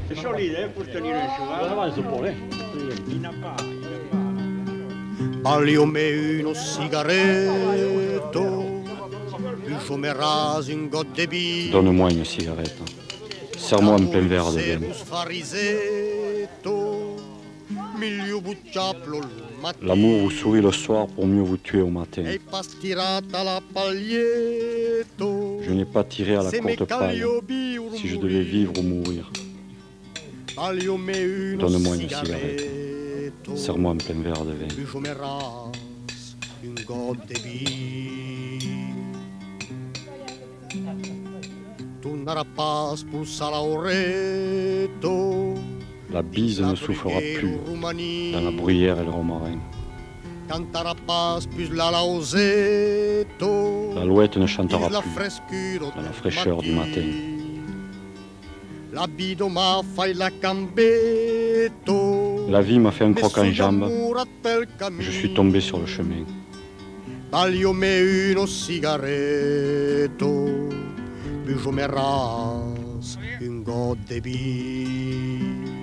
C'est solide pour tenir un cheval. Il n'a pas. Pagliome uno sigaretto, je me rase une goutte de bille. Donne-moi une cigarette. Serre-moi un plein verre de vin. L'amour vous sourit le soir pour mieux vous tuer au matin. Je n'ai pas tiré à la courte paille si je devais vivre ou mourir. Donne-moi une cigarette. Serre-moi un plein verre de vin. La bise ne soufflera plus dans la bruyère et le romarin. L'alouette ne chantera plus dans la fraîcheur du matin. La vie m'a fait un croc en jambe. Je suis tombé sur le chemin. Tagliome uno sigaretto, je me rase une goutte de bille.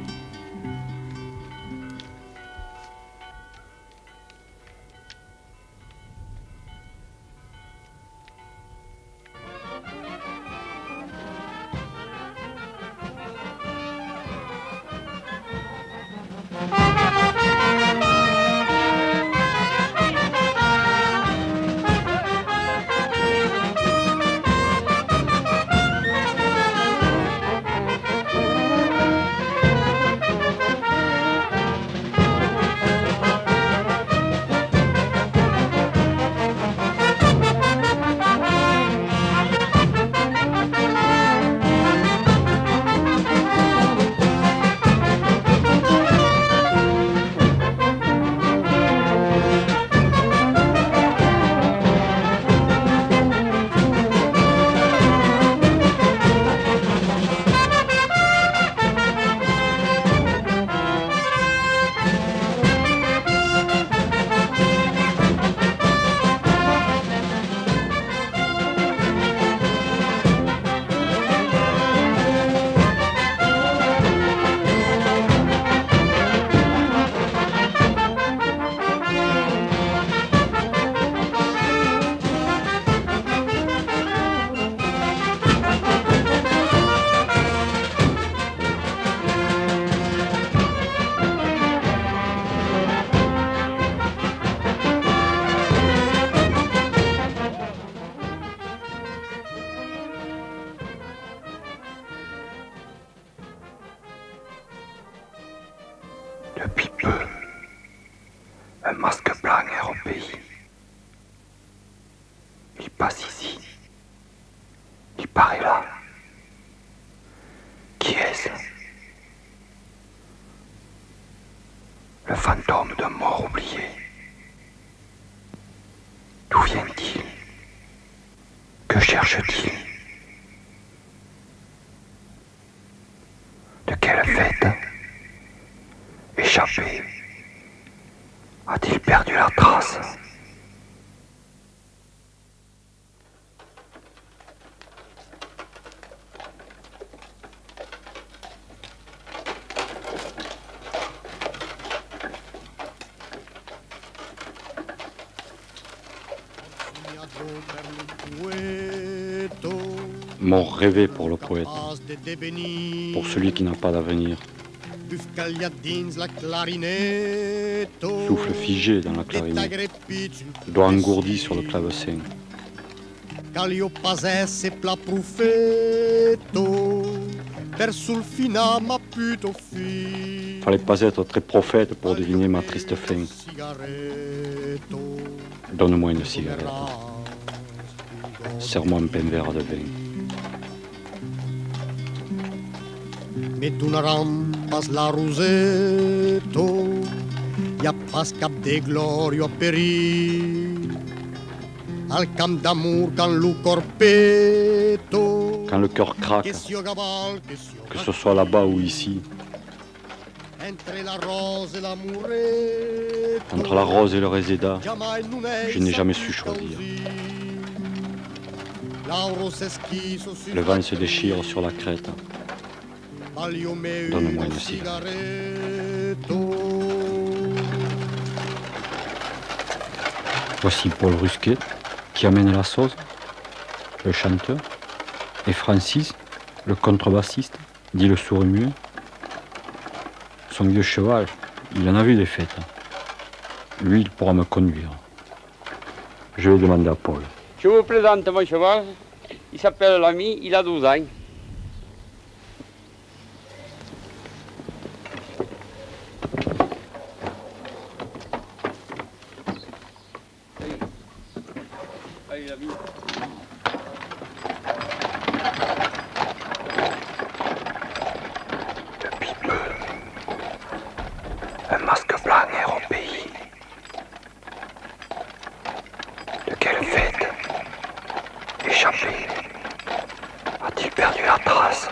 Depuis peu, un masque blanc est au pays. Il passe ici. Il paraît là. Qui est-ce? Le fantôme d'un mort oublié. D'où vient-il? Que cherche-t-il? De quelle fête? Échappé? A-t-il perdu la trace? Mort rêvé pour le poète, pour celui qui n'a pas d'avenir. Souffle figé dans la clarinette, doigt engourdi sur le clavecin. Fallait pas être très prophète pour deviner ma triste fin. Donne-moi une cigarette. Serre-moi un pain verre de vin. Me tu una rampas la rosetto, y a pas cap de gloria péri al camp d'amour quand le corpetto Quand le cœur craque, que ce soit là-bas ou ici, entre la rose et le réséda, je n'ai jamais su choisir. Le vent se déchire sur la crête. Donne-moi une cigarette. Voici Paul Rusquet qui amène la sauce, le chanteur, et Francis, le contrebassiste, dit le sourd-muet. Son vieux cheval, il en a vu des fêtes. Lui, il pourra me conduire. Je vais demander à Paul. Je vous présente mon cheval. Il s'appelle l'ami, il a 12 ans. Allez, l'ami. Depuis peu, un masque blanc erre au pays. De quelle fête échappé a-t-il perdu la trace?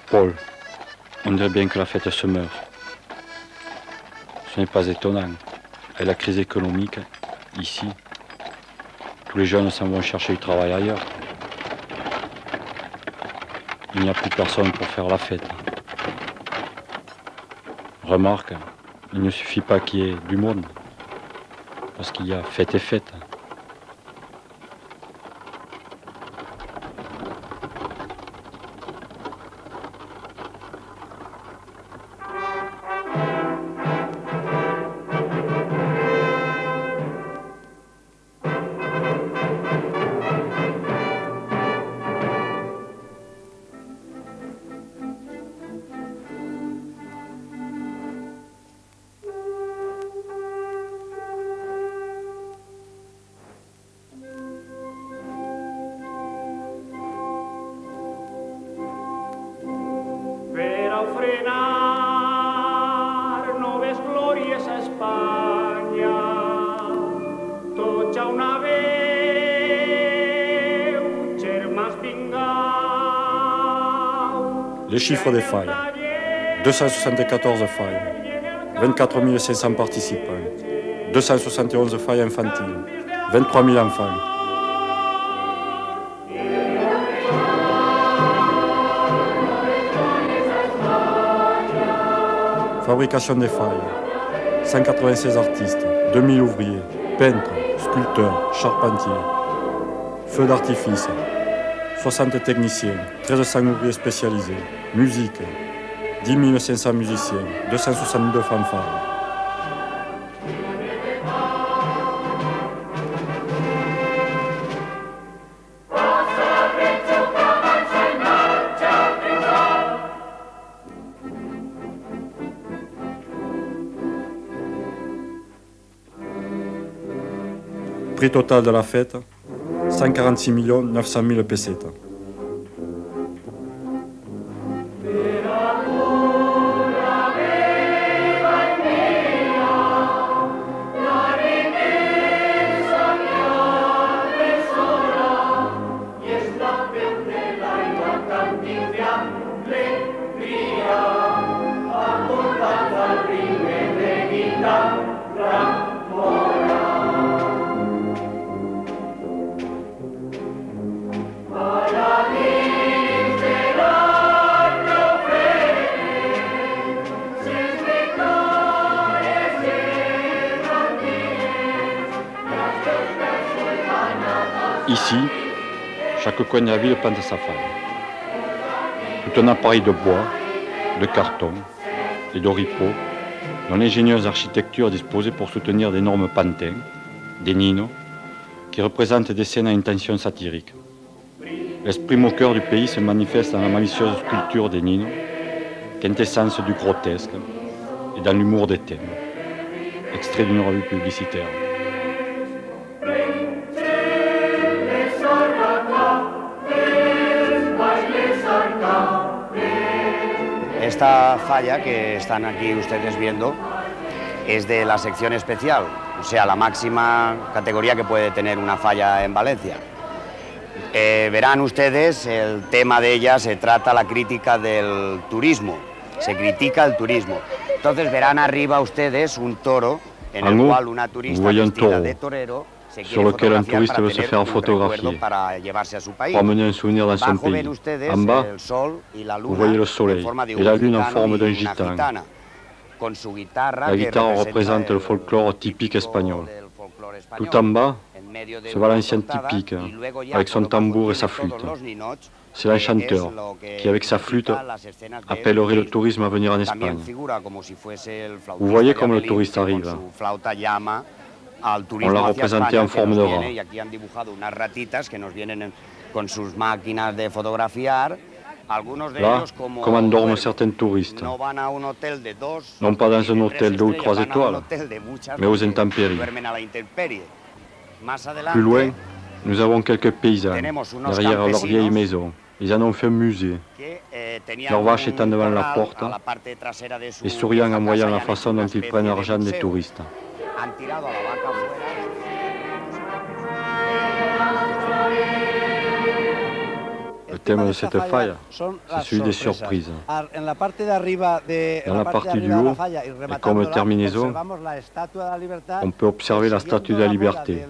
Paul, on dirait bien que la fête se meurt. Ce n'est pas étonnant. Avec la crise économique, ici, tous les jeunes s'en vont chercher du travail ailleurs. Il n'y a plus personne pour faire la fête. Remarque, il ne suffit pas qu'il y ait du monde, parce qu'il y a fête et fête. Les chiffres des failles. 274 failles. 24 500 participants. 271 failles infantiles. 23 000 enfants. Fabrication des failles. 196 artistes. 2000 ouvriers. Peintres, sculpteurs, charpentiers. Feux d'artifice. 60 techniciens, 1300 ouvriers spécialisés, musique, 10 500 musiciens, 262 fanfares. Prix total de la fête, 146 900 000 pesetas. Ici, chaque coin de la ville peint à sa faille. Tout un appareil de bois, de carton et d'oripeaux dont l'ingénieuse architecture est disposée pour soutenir d'énormes pantins, des ninos, qui représentent des scènes à intention satirique. L'esprit moqueur du pays se manifeste dans la malicieuse sculpture des ninos, quintessence du grotesque, et dans l'humour des thèmes. Extrait d'une revue publicitaire. Esta falla que están aquí ustedes viendo es de la sección especial, o sea, la máxima categoría que puede tener una falla en Valencia. Verán ustedes, el tema de ella se trata la crítica del turismo, se critica el turismo. Entonces verán arriba ustedes un toro en el cual una turista vestida de torero se quiere fotografiar para tener un recuerdo para llevarse a su país. Abajo ven ustedes el sol y la luna en forma de un gitano y una gitana, con su guitarra La guitare représente le folklore typique espagnol. Tout en bas se voit l'ancien typique, avec son tambour et sa flûte. C'est l'enchanteur qui, avec sa flûte, appellerait le tourisme à venir en Espagne. Vous voyez comme le touriste arrive. On l'a représenté en forme de rat. Là, comme dorment certains touristes, non pas dans un hôtel 2 ou 3 étoiles, mais aux intempéries. Plus loin, nous avons quelques paysans, derrière leurs vieilles maisons. Ils en ont fait un musée. Leurs vaches étant devant la porte et souriant en voyant la façon dont ils prennent l'argent des touristes. Le thème de cette faille, c'est celui des surprises. Dans la partie du haut, et comme terminaison, on peut observer la statue de la liberté,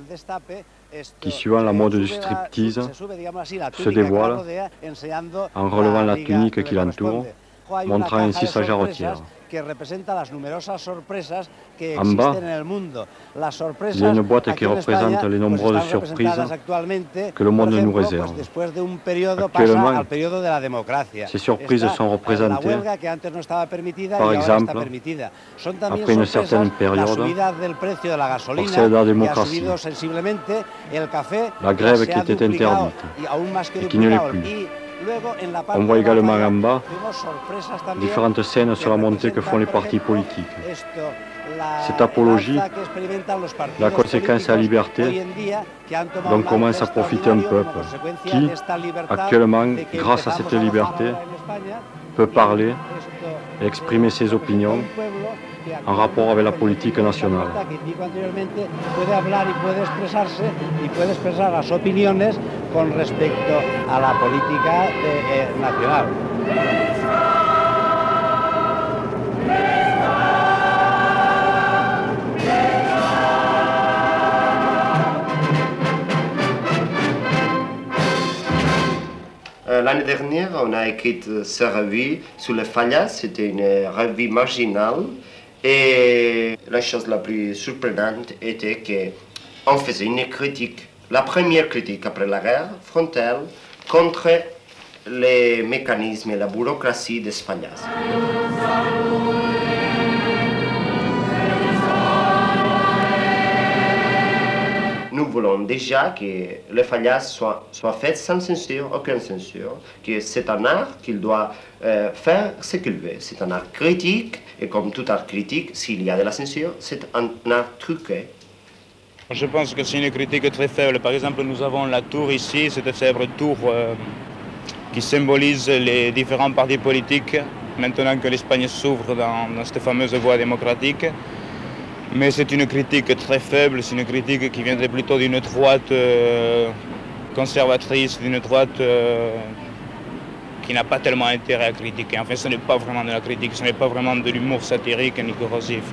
qui, suivant la mode du striptease, se dévoile en relevant la tunique qui l'entoure, montrant ainsi sa jarretière. En bas, il y a une boîte qui représente les nombreuses surprises que le monde nous réserve. Actuellement, ces surprises sont représentées, par exemple, après une certaine période, pour celle de la démocratie, la grève qui était interdite et qui ne l'est plus. On voit également en bas différentes scènes sur la montée que font les partis politiques. Cette apologie, la conséquence à la liberté, dont commence à profiter un peuple qui, actuellement, grâce à cette liberté, peut parler et exprimer ses opinions en rapport avec la politique nationale. Con respecto a la política nacional. L'année dernière, on a écrit cette revue sur les fallas. C'était une revue marginale. Et la chose la plus surprenante était qu'on faisait une critique. La première critique après la guerre, frontale, contre les mécanismes et la bureaucratie des fallas. Nous voulons déjà que les fallas soient faites sans censure, aucune censure, que c'est un art qu'il doit faire ce qu'il veut. C'est un art critique, et comme tout art critique, s'il y a de la censure, c'est un art truqué. Je pense que c'est une critique très faible. Par exemple, nous avons la tour ici, cette célèbre tour qui symbolise les différents partis politiques, maintenant que l'Espagne s'ouvre dans cette fameuse voie démocratique. Mais c'est une critique très faible, c'est une critique qui viendrait plutôt d'une droite conservatrice, d'une droite qui n'a pas tellement intérêt à critiquer. Enfin, ce n'est pas vraiment de la critique, ce n'est pas vraiment de l'humour satirique ni corrosif.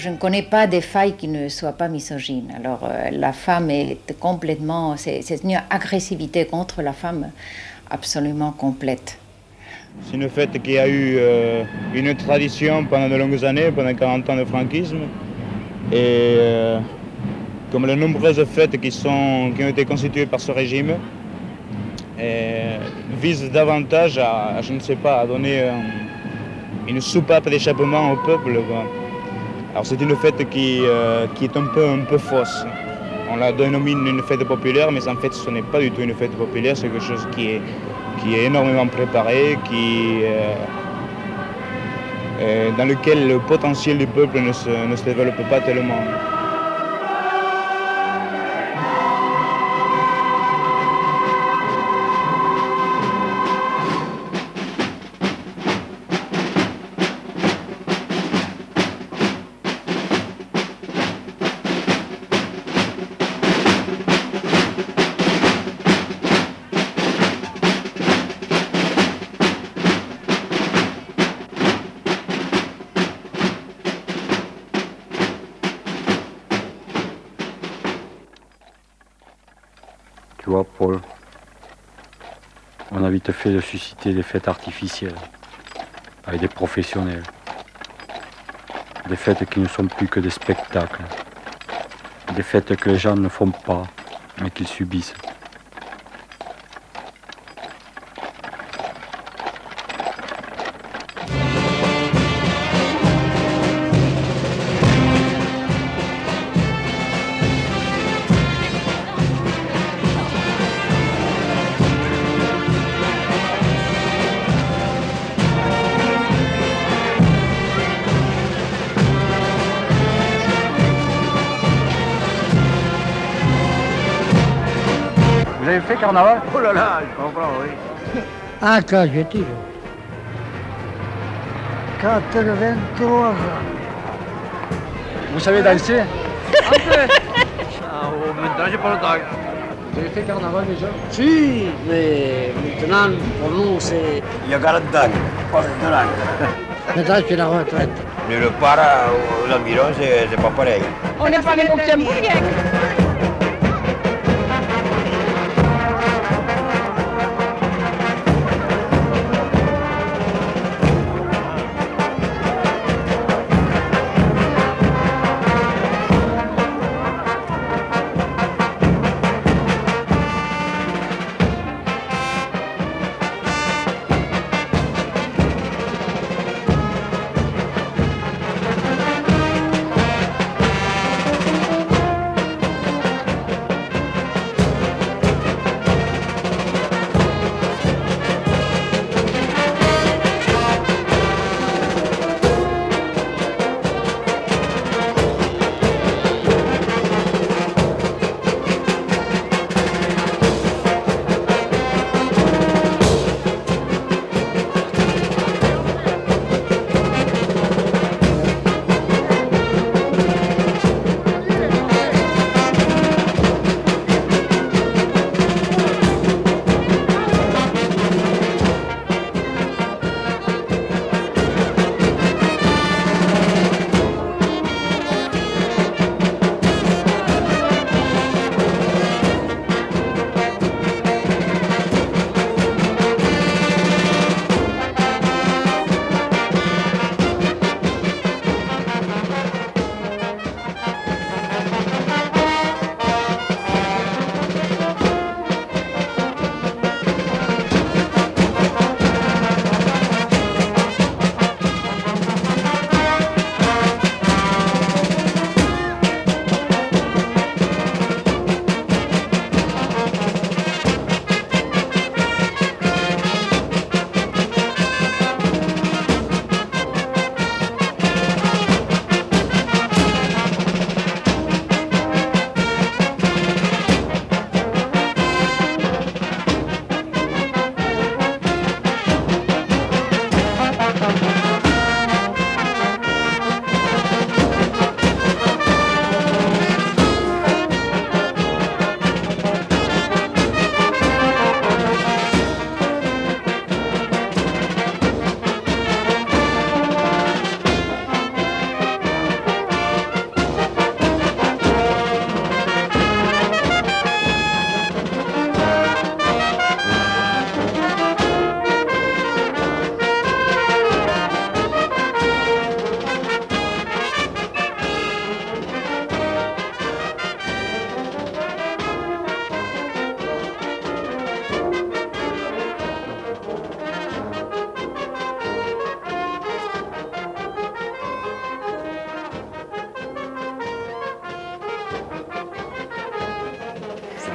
je ne connais pas des failles qui ne soient pas misogynes. Alors la femme est complètement, c'est une agressivité contre la femme absolument complète. C'est le fait qu'il y a eu une tradition pendant de longues années, pendant 40 ans de franquisme, et comme les nombreuses fêtes qui ont été constituées par ce régime, visent davantage à, je ne sais pas, à donner une soupape d'échappement au peuple. Alors c'est une fête qui est un peu fausse. On la dénomine une fête populaire, mais en fait ce n'est pas du tout une fête populaire, c'est quelque chose qui est énormément préparé, dans lequel le potentiel du peuple ne se développe pas tellement. Tu vois, Paul, on a vite fait de susciter des fêtes artificielles, avec des professionnels. Des fêtes qui ne sont plus que des spectacles. Des fêtes que les gens ne font pas, mais qu'ils subissent. Vous avez fait carnaval? Oh là là, je comprends, oui. Ah, quand j'étais là. 83 ans. Vous savez danser? Un peu. Ah, oh, maintenant, j'ai pas le temps. Vous avez fait carnaval déjà? Si, mais maintenant, pour nous, c'est... Il y a 40 ans, pas maintenant. Maintenant, c'est la retraite. Mais le para ou l'environ, c'est pas pareil. On n'est pas les Luxembourgiens.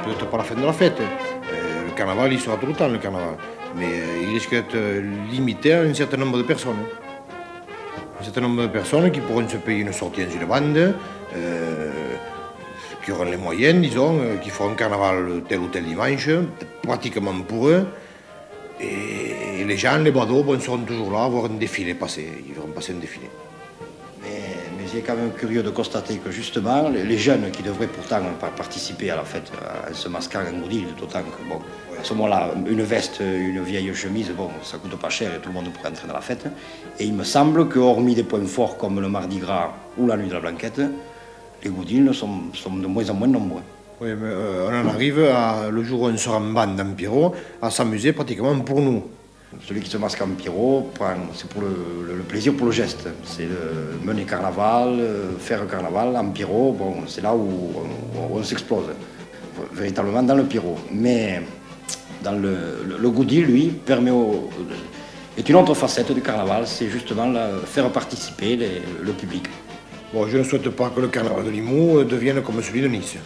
peut-être pas la fin de la fête. Le carnaval, il sera tout le temps, le carnaval. Mais il risque d'être limité à un certain nombre de personnes. Un certain nombre de personnes qui pourront se payer une sortie dans une bande, qui auront les moyens, disons, qui feront un carnaval tel ou tel dimanche, pratiquement pour eux. Et les gens, les badauds, seront toujours là à voir un défilé passer. Ils verront passer un défilé. Mais il est quand même curieux de constater que justement, les jeunes qui devraient pourtant participer à la fête en se masquant en goudil, d'autant que, bon, à ce moment-là, une veste, une vieille chemise, bon, ça coûte pas cher et tout le monde pourrait entrer dans la fête. Et il me semble que, hormis des points forts comme le Mardi Gras ou la Nuit de la Blanquette, les goudils sont de moins en moins nombreux. Oui, mais on en arrive, le jour où on sera en bande en Pierrot, à s'amuser pratiquement pour nous. Celui qui se masque en Pierrot, c'est pour le plaisir, pour le geste. C'est mener carnaval, faire carnaval en Pierrot, bon, c'est là où on s'explose, véritablement dans le Pierrot. Mais dans le goudil, lui, est une autre facette du carnaval, c'est justement faire participer le public. Bon, je ne souhaite pas que le carnaval de Limoux devienne comme celui de Nice.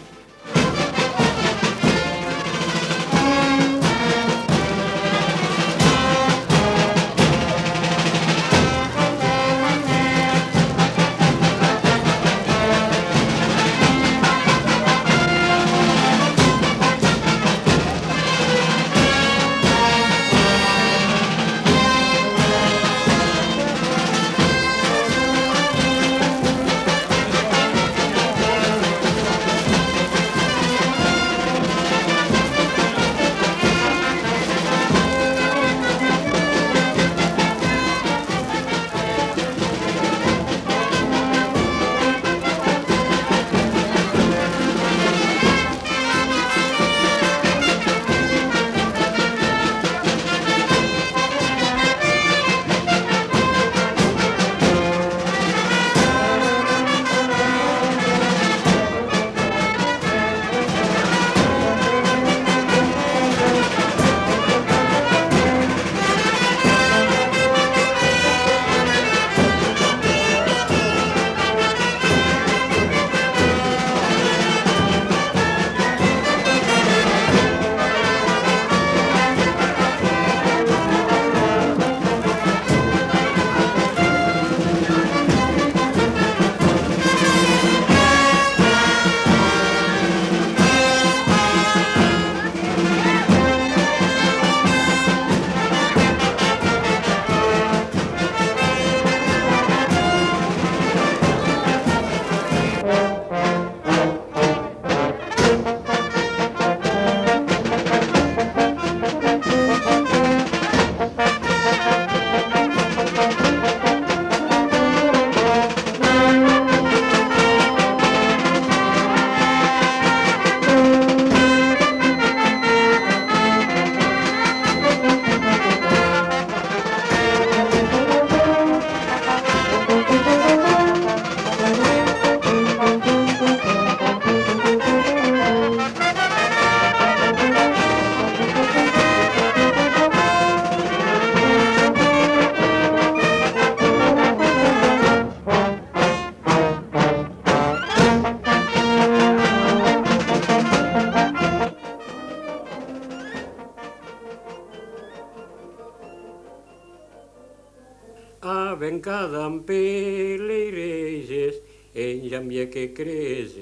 Vencadam peleireges en jamie que creses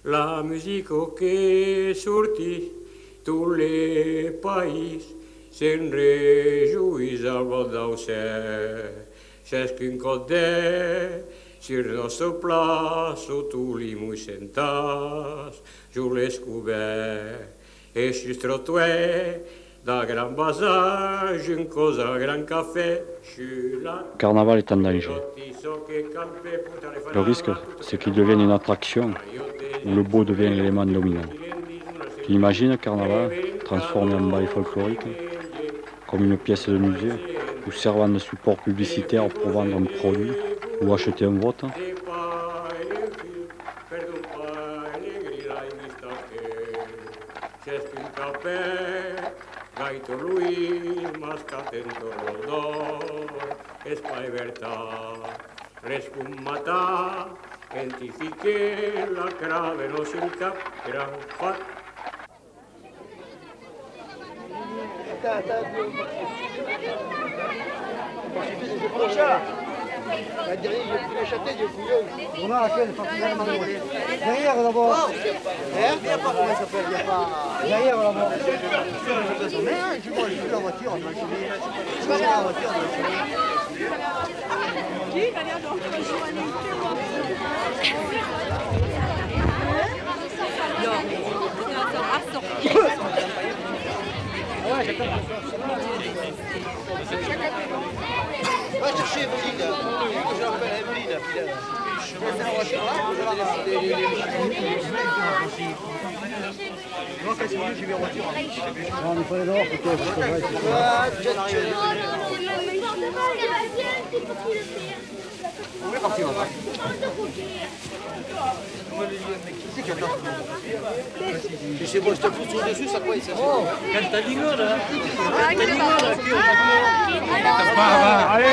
la musique que sortit tous les pays se'n réjouissent al vot d'aucer chacun côté sur notre place tous les mous sentas sur les couverts et sur trottoir d'un grand bazar, une cause à grand café. Le carnaval est en danger. Le risque, c'est qu'il devienne une attraction où le beau devient l'élément dominant. Tu imagines le carnaval transformé en bail folklorique, comme une pièce de musée, ou servant de support publicitaire pour vendre un produit ou acheter un vote? Gaito Luis, mascatento rodor, espaevertà, rescummatà, identifiqué la crave no sin cap, gran fat, On a laquelle particulièrement derrière d'abord. Comment ça s'appelle? Derrière là-bas. Je vois la voiture, on doit enchaîner. Je vois la voiture, on doit enchaîner. Va chercher Evelyne, je l'appelle Evelyne. Je vais faire la voiture là, je vais la moi, quand c'est mieux, j'ai mis en voiture. On est pas les dehors, peut-être. On est parti, on va. C'est bon, je te fous sur le dessus, ça quoi ça? Oh, quand t'as l'igole, là. Allez,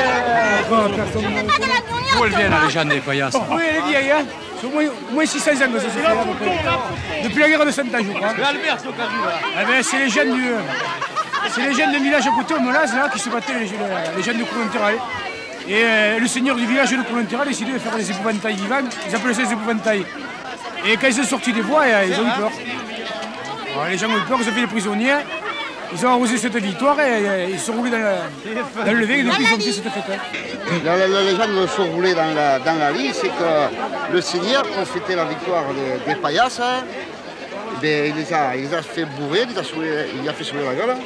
d'où elles viennent, les gens des paillasses? Oui, elle est vieille, hein. C'est au moins 600 ans que ça se fait. Depuis la guerre de 100 ans, je crois. C'est Albert, ce cas-là. C'est les jeunes du... C'est les jeunes du village à côté, au Molaz, là, qui se battaient, les jeunes de Coulontéral. Et le seigneur du village de Coulontéral a décidé de faire des épouvantails vivants. Ils appelaient ça des épouvantails. Et quand ils sont sortis des bois, ils ont eu peur. Alors, les gens ont eu peur, ils ont fait des prisonniers. Ils ont arrosé cette victoire et ils se sont roulés dans le vin et depuis ils ont fait cette fête. La légende se roulait dans la vie, c'est que le seigneur, pour fêter la victoire des paillasses, il les a fait bourrer, il a fait soulever la gueule,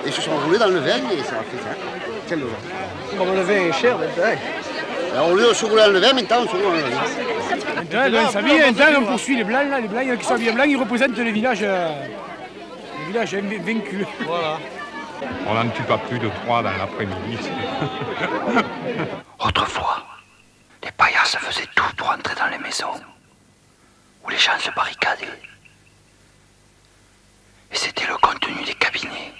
et ils se sont roulés dans le vin et ça a fait ça. Quel drôle. Comme le vin est cher maintenant. Alors, au lieu de se rouler dans le vin, maintenant on se roule dans le vin. Maintenant, on poursuit les blancs, là, les blancs qui sont bien blancs, ils représentent les villages vaincus. Voilà. On n'en tue pas plus de 3 dans l'après-midi. Autrefois, les paillasses faisaient tout pour entrer dans les maisons, où les gens se barricadaient. Et c'était le contenu des cabinets,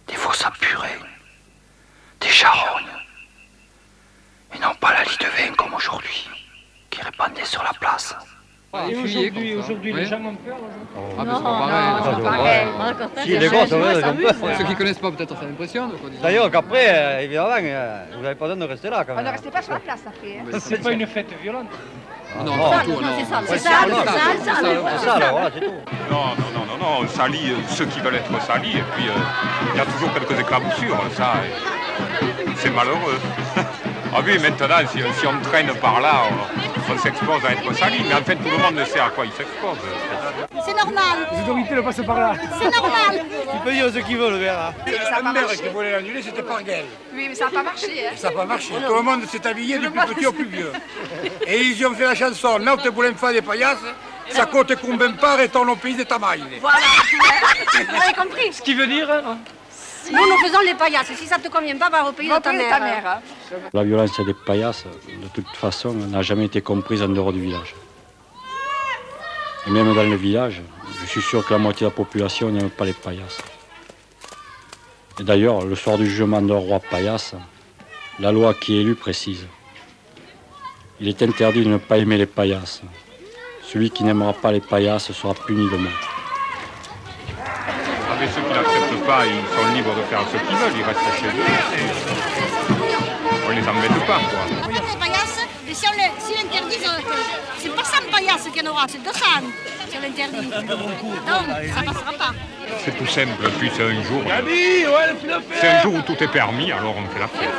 des fosses à purée, des charognes, et non pas la lie de vin comme aujourd'hui, qui répandait sur la place. Et aujourd'hui, les gens ont peur. Ah, mais c'est pas pareil. Si, les gosses, Ceux qui connaissent pas, peut-être, ça l'impression. D'ailleurs, qu'après, évidemment, vous n'avez pas besoin de rester là quand même. On ne restait pas sur la place après. C'est pas une fête violente. Non, c'est ça. C'est ça, alors, voilà, c'est tout. Non, on salit ceux qui veulent être salis, et puis il y a toujours quelques éclaboussures, ça, c'est malheureux. Ah oui, maintenant, si on traîne par là, on s'expose à être sali, mais en fait, tout le monde ne sait à quoi il s'expose. C'est normal. Les autorités le passent par là. C'est normal. Tu peux dire ce qu'ils veulent, le verre. La mère qui voulait l'annuler, c'était par gueule. Oui, mais ça n'a pas marché. Ça n'a pas marché. Tout le monde s'est habillé du plus petit au plus vieux. Et ils y ont fait la chanson « Notte volem fa des paillasses, sa côte combien part et ton pays de ta maille ». Voilà. Vous avez compris. Ce qui veut dire... Nous faisons les paillasses. Si ça ne te convient pas, va au pays de ta mère. La violence des paillasses, de toute façon, n'a jamais été comprise en dehors du village. Et même dans le village, je suis sûr que la moitié de la population n'aime pas les paillasses. Et d'ailleurs, le soir du jugement d'un roi paillasse, la loi qui est élue précise. Il est interdit de ne pas aimer les paillasses. Celui qui n'aimera pas les paillasses sera puni de mort. Mais ceux qui n'acceptent pas, ils sont libres de faire ce qu'ils veulent, ils restent chez eux. On les embête pas, quoi. Les paillasses, et si l'interdit, c'est pas 100 paillasses qu'il y en aura, c'est 200 si on l'interdit. Donc, ça passera pas. C'est tout simple, puis c'est un jour. C'est un jour où tout est permis, alors on fait la fête.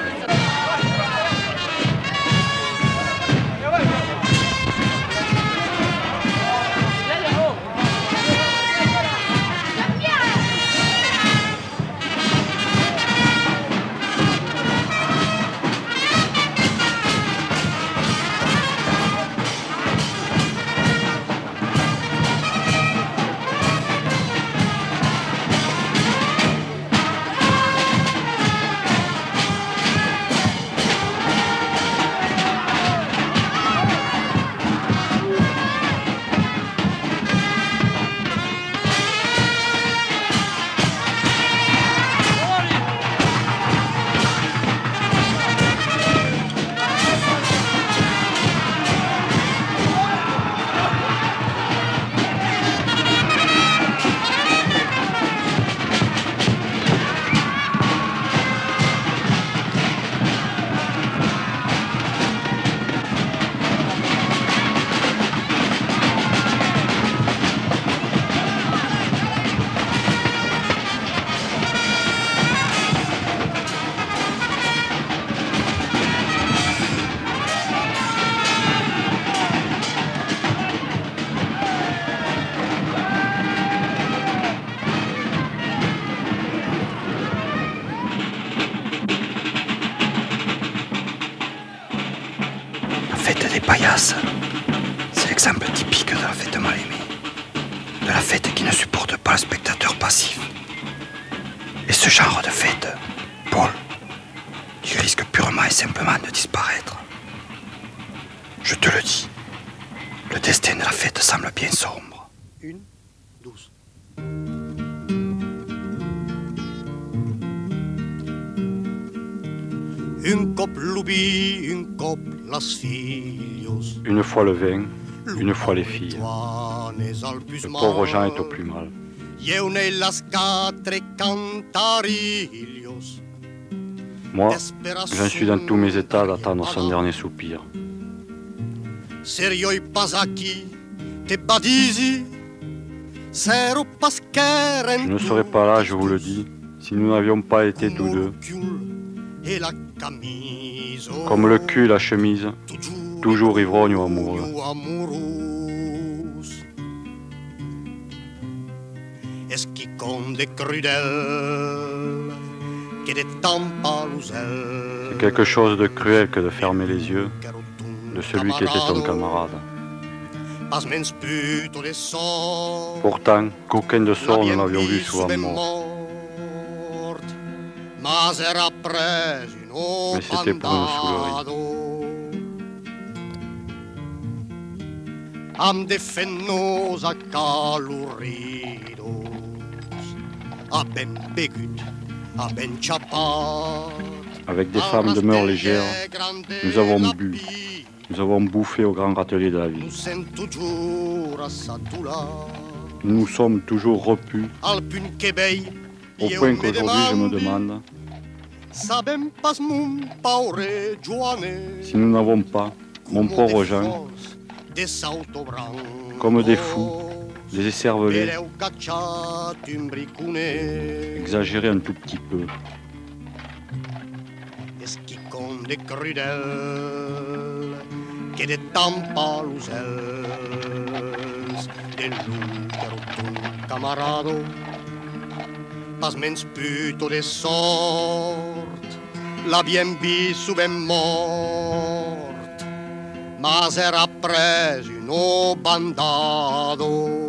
fête des paillasses, c'est l'exemple typique de la fête mal aimée, de la fête qui ne supporte pas le spectateur passif. Et ce genre de fête, Paul, il risque purement et simplement de disparaître. Je te le dis, le destin de la fête semble bien sombre. 12. Un cop l'ubi, un cop las filios. Une fois le vin, une fois les filles. Le pauvre Jean est au plus mal. Moi, j'en suis dans tous mes états d'attendre son dernier soupir. Je ne serais pas là, je vous le dis, si nous n'avions pas été tous deux. Comme le cul et la chemise, toujours ivrogne ou amoureux. C'est quelque chose de cruel que de fermer les yeux de celui qui était ton camarade. Pourtant, qu'aucun de sort ne l'avions vu souvent mort. Mais c'était pour une soulerie. Avec des femmes de mœurs légères, nous avons bu, nous avons bouffé au grand râtelier de la vie. Nous nous sommes toujours repus, au point qu'aujourd'hui je me demande si nous n'avons pas, mon pauvre Jean, comme des fous, des écervelés, exagérés un tout petit peu. Pas mens puto de sort, l'abbiam visto ben mort, mas era preso in un bandado.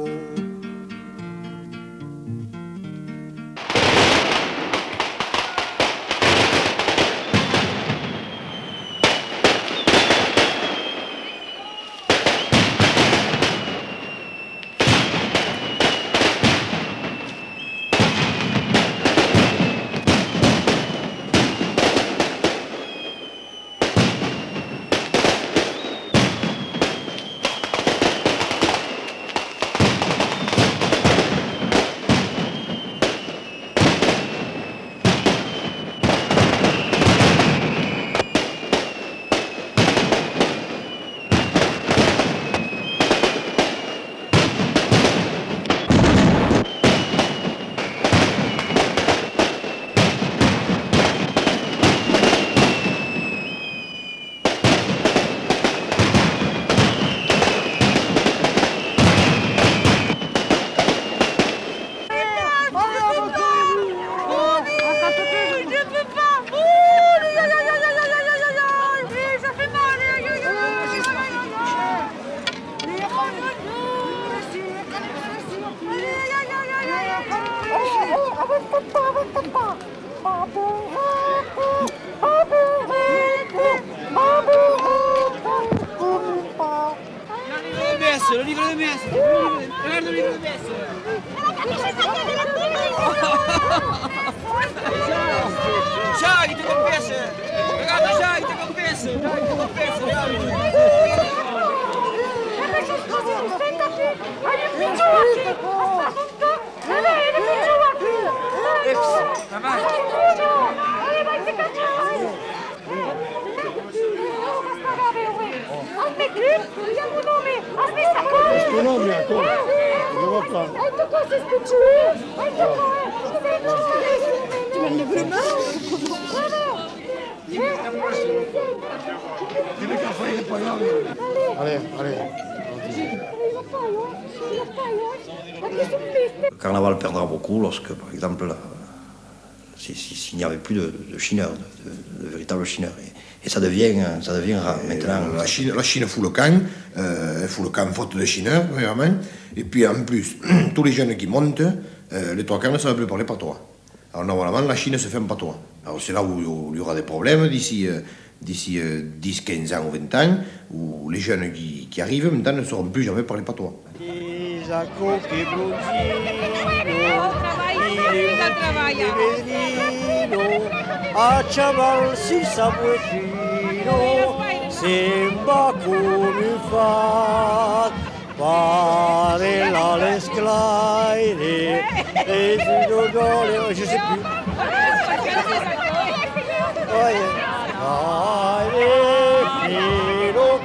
Le livre de messe, regarde le livre de messe. Già, che ti confessa. Ragazzi, già, che ti confessa. Già, che ti confessa, Questo nome è come? Dove fa? Le carnaval perdra beaucoup lorsque, par exemple, s'il n'y avait plus de chineurs, de véritables chineurs. Et ça devient rare maintenant. La Chine fout le camp, elle fout le camp faute de chineurs, premièrement. Et puis en plus, tous les jeunes qui montent, les trois quarts ne savent plus parler patois. Alors normalement, la Chine se fait un patois. Alors c'est là où il y aura des problèmes d'ici 10, 15 ans ou 20 ans, où les jeunes qui arrivent maintenant ne sauront plus jamais parler patois. A chaval si sabuetino sembra come fa pare la l'esclaire et je sais plus.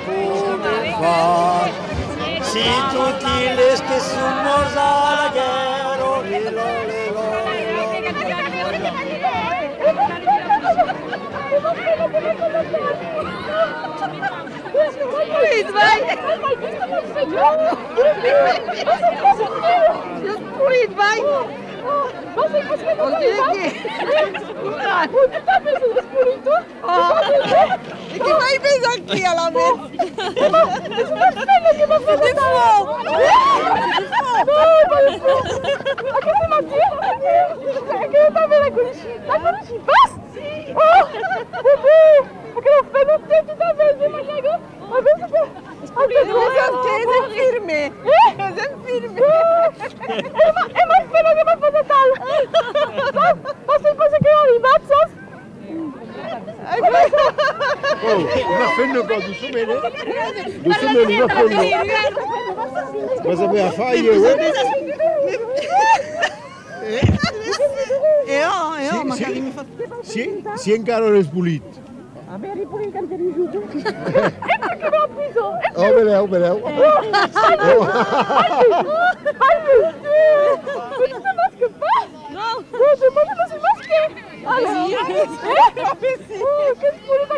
Come fa si tutti les che somos a la guerra E che fai peso qui alla mezza? Sono stelle che mi fanno fuoco! Che sta bene con ci passi? Oh! Che ho fatto tutti da me, ma che firme! E ma spero che mi fate tal! Ma se cose che ho rimazzas? Una fenno qua, tu somene? Tu somene una fenno? Cosa vuoi a fare io? Magari mi fa... Si incarano le spulite. A me ripuli in cantiere di giù. E perché mi ha preso? Oh, beleu, beleu. Você masque pas? Non. Non, je mange pas une masque. Alors, che spulita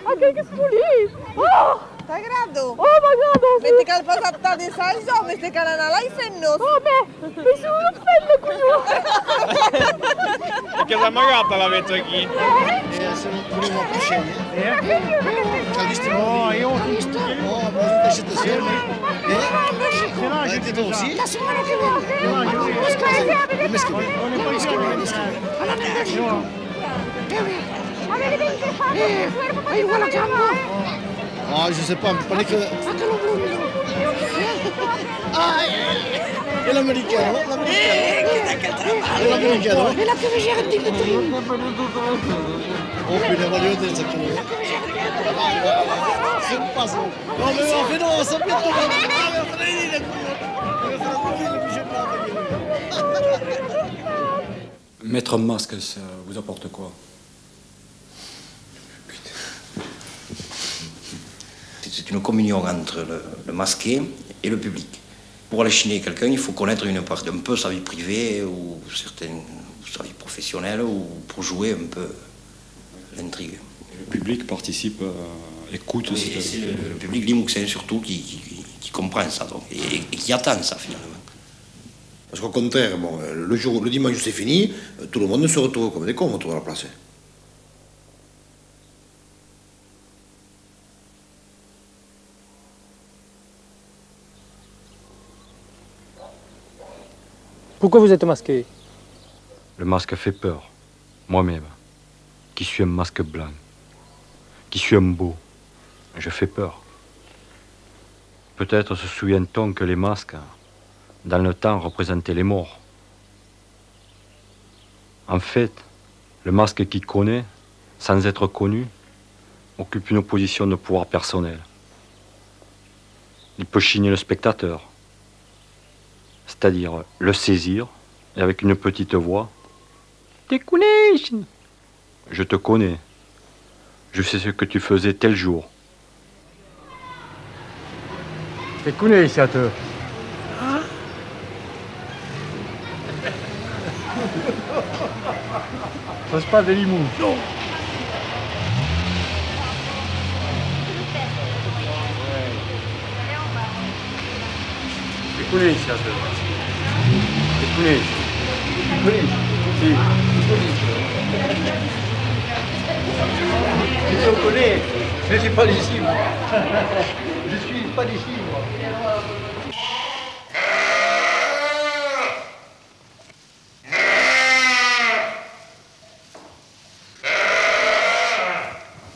aquele que spulita. Oh! Tá grado? Oh, ma grado. Mette che al passato di salsa, mette che alla live fenno. Oh, beh, mi sono un fenno qui. Perché la magata la metto qui. Sono pure una piscina. Oh, io ho visto. Oh, ma non siete fermi. Avete aussi? La settimana che viene. Ah, je sais pas, mais que... Ah, et l'americano, l'americano. E la che mi c'era di vetrina. Oh, putain, voglio vedere se c'è. C'est pas ça. Non, mais en fait, non, ça peut Mettre un masque, ça vous apporte quoi? C'est une communion entre le masqué et le public. Pour aller chiner quelqu'un, il faut connaître une partie, un peu sa vie privée ou sa vie professionnelle ou pour jouer un peu l'intrigue. Le public participe, écoute. C'est le public limouxin surtout qui comprend ça donc, et qui attend ça finalement. Parce qu'au contraire, bon, le dimanche c'est fini, tout le monde se retrouve comme des cons autour de la place. Pourquoi vous êtes masqué? Le masque fait peur, moi-même, qui suis un masque blanc, qui suis un beau, je fais peur. Peut-être se souvient-on que les masques, dans le temps, représentaient les morts. En fait, le masque qui connaît, sans être connu, occupe une position de pouvoir personnel. Il peut chiner le spectateur, c'est-à-dire le saisir, et avec une petite voix, « Te connais ! Je te connais. Je sais ce que tu faisais tel jour. » Te connais, ça te... Ça se passe des limous. Non. Te connais, ça te... Te connais. Si. Si on connaît, mais je suis pas d'ici, moi. Je suis pas d'ici, moi.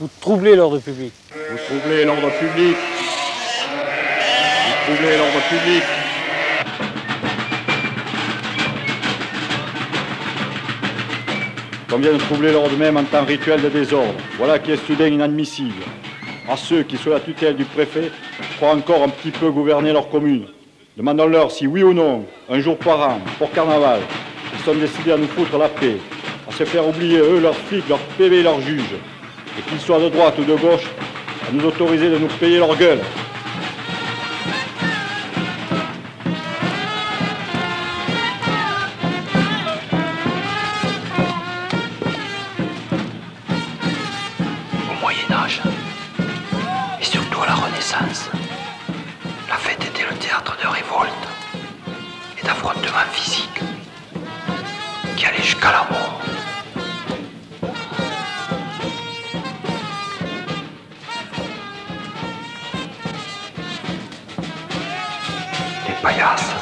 Vous troublez l'ordre public. Vous troublez l'ordre public. Vous troublez l'ordre public. Qu'on vient de troubler l'ordre même en temps rituel de désordre. Voilà qui est soudain inadmissible. À ceux qui, sous la tutelle du préfet, croient encore un petit peu gouverner leur commune. Demandons-leur si, oui ou non, un jour par an, pour carnaval, ils sont décidés à nous foutre la paix, à se faire oublier eux, leurs flics, leurs PV, leurs juges, et qu'ils soient de droite ou de gauche, à nous autoriser de nous payer leur gueule. Au Moyen-Âge, et surtout à la Renaissance, la fête était le théâtre de révoltes et d'affrontements physiques qui allaient jusqu'à la mort. Les paillasses,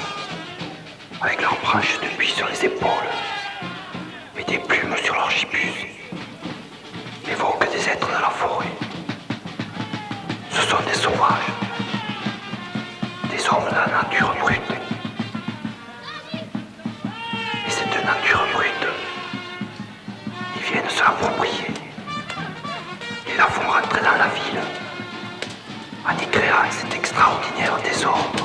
avec leurs branches de buis sur les épaules et des plumes sur leurs gibus, évoquent des êtres de la forêt. Ce sont des sauvages, des hommes de la nature brute. Et cette nature brute, ils viennent se l'approprier. Ils la font rentrer dans la ville en y créant cet extraordinaire désordre.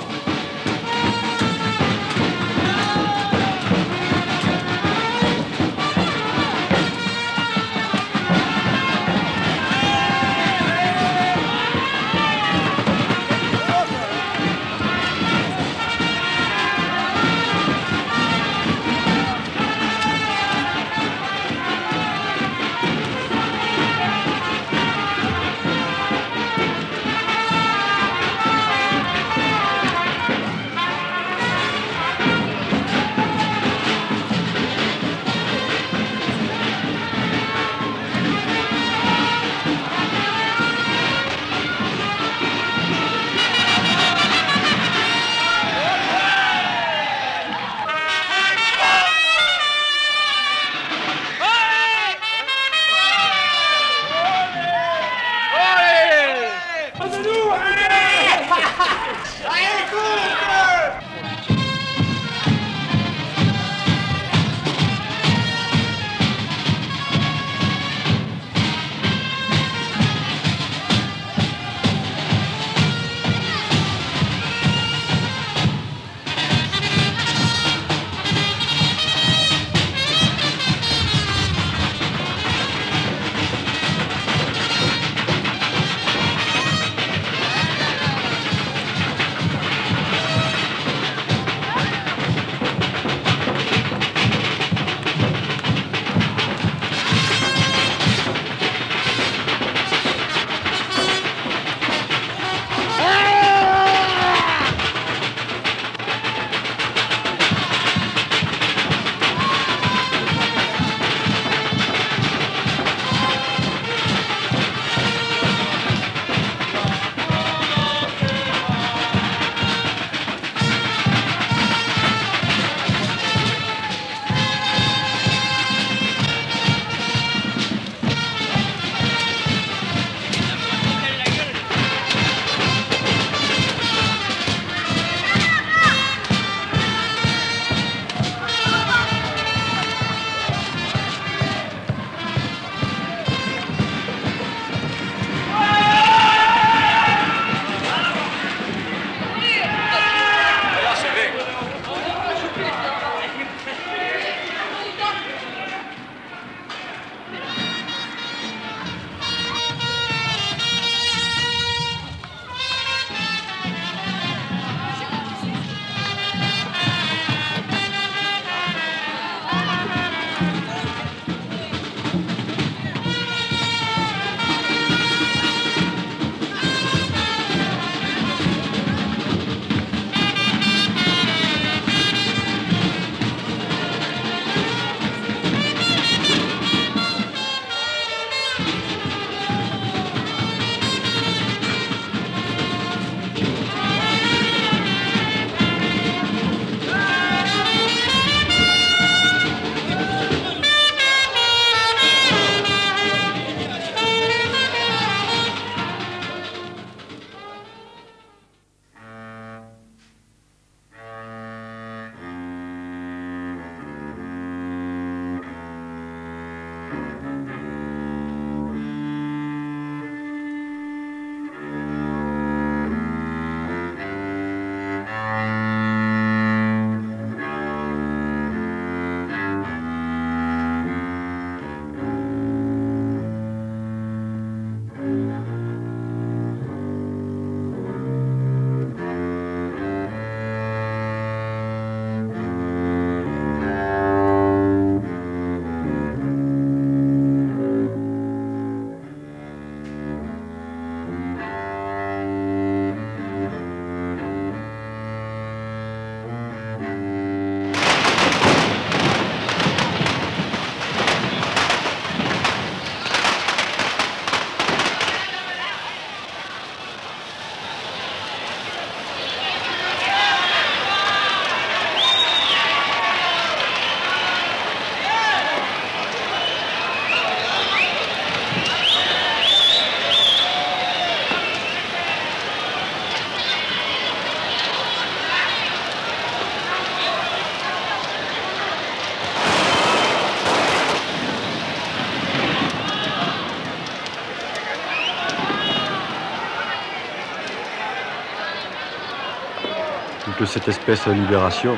Toute cette espèce de libération,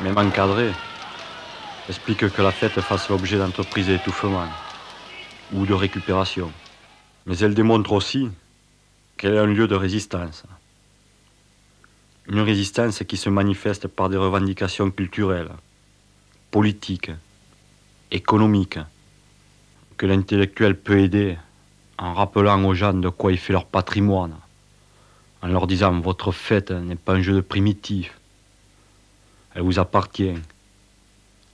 même encadrée, explique que la fête fasse l'objet d'entreprises d'étouffement ou de récupération. Mais elle démontre aussi qu'elle est un lieu de résistance. Une résistance qui se manifeste par des revendications culturelles, politiques, économiques, que l'intellectuel peut aider en rappelant aux gens de quoi il fait leur patrimoine, en leur disant « Votre fête n'est pas un jeu de primitif, elle vous appartient,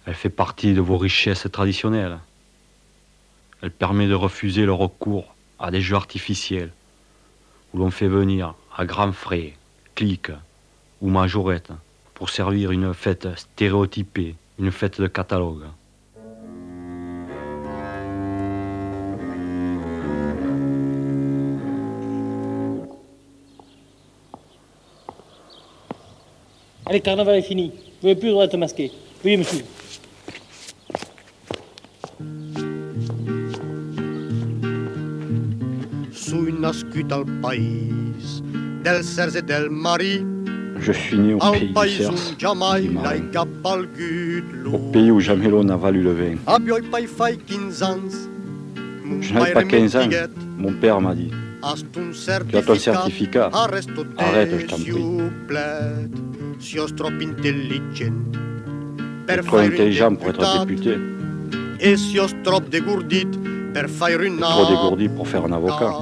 elle fait partie de vos richesses traditionnelles, elle permet de refuser le recours à des jeux artificiels où l'on fait venir à grands frais, clics ou majorettes pour servir une fête stéréotypée, une fête de catalogue. » Allez, le carnaval est fini. Vous n'avez plus le droit de te masquer. Veuillez me suivre. Sui nascut al país del cerç et del marí. Je suis né au pays du Cerce, du Marin, au pays où jamais l'eau n'a valu le vin. Je n'avais pas 15 ans, mon père m'a dit. Tu as ton certificat, arrête, je t'en prie. Tu es trop intelligent pour être député, et trop dégourdi pour faire un avocat.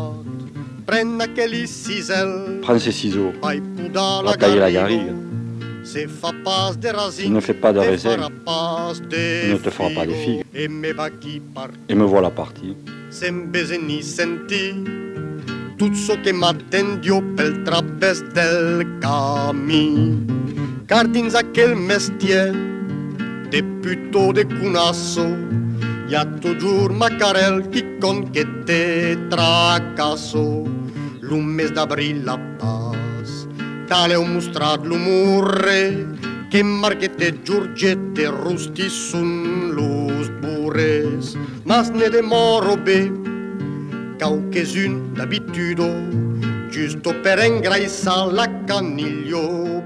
Prends ces ciseaux, va tailler la garrigue. Il ne fait pas de raisin, il ne te fera pas des figues. Et me voilà parti. Tot so che m'attendio pel través del camí. Car dins aquel mestier de puto de cunasso hi ha toujours macarel qui compte que te tracasso. L'un mes d'abril la paz t'aleu mostrat l'umorre che marchette giurgette rusti sun los burres. Mas ne demoro bé qualques-une d'abitudo, giusto per ingraissar la caniglio.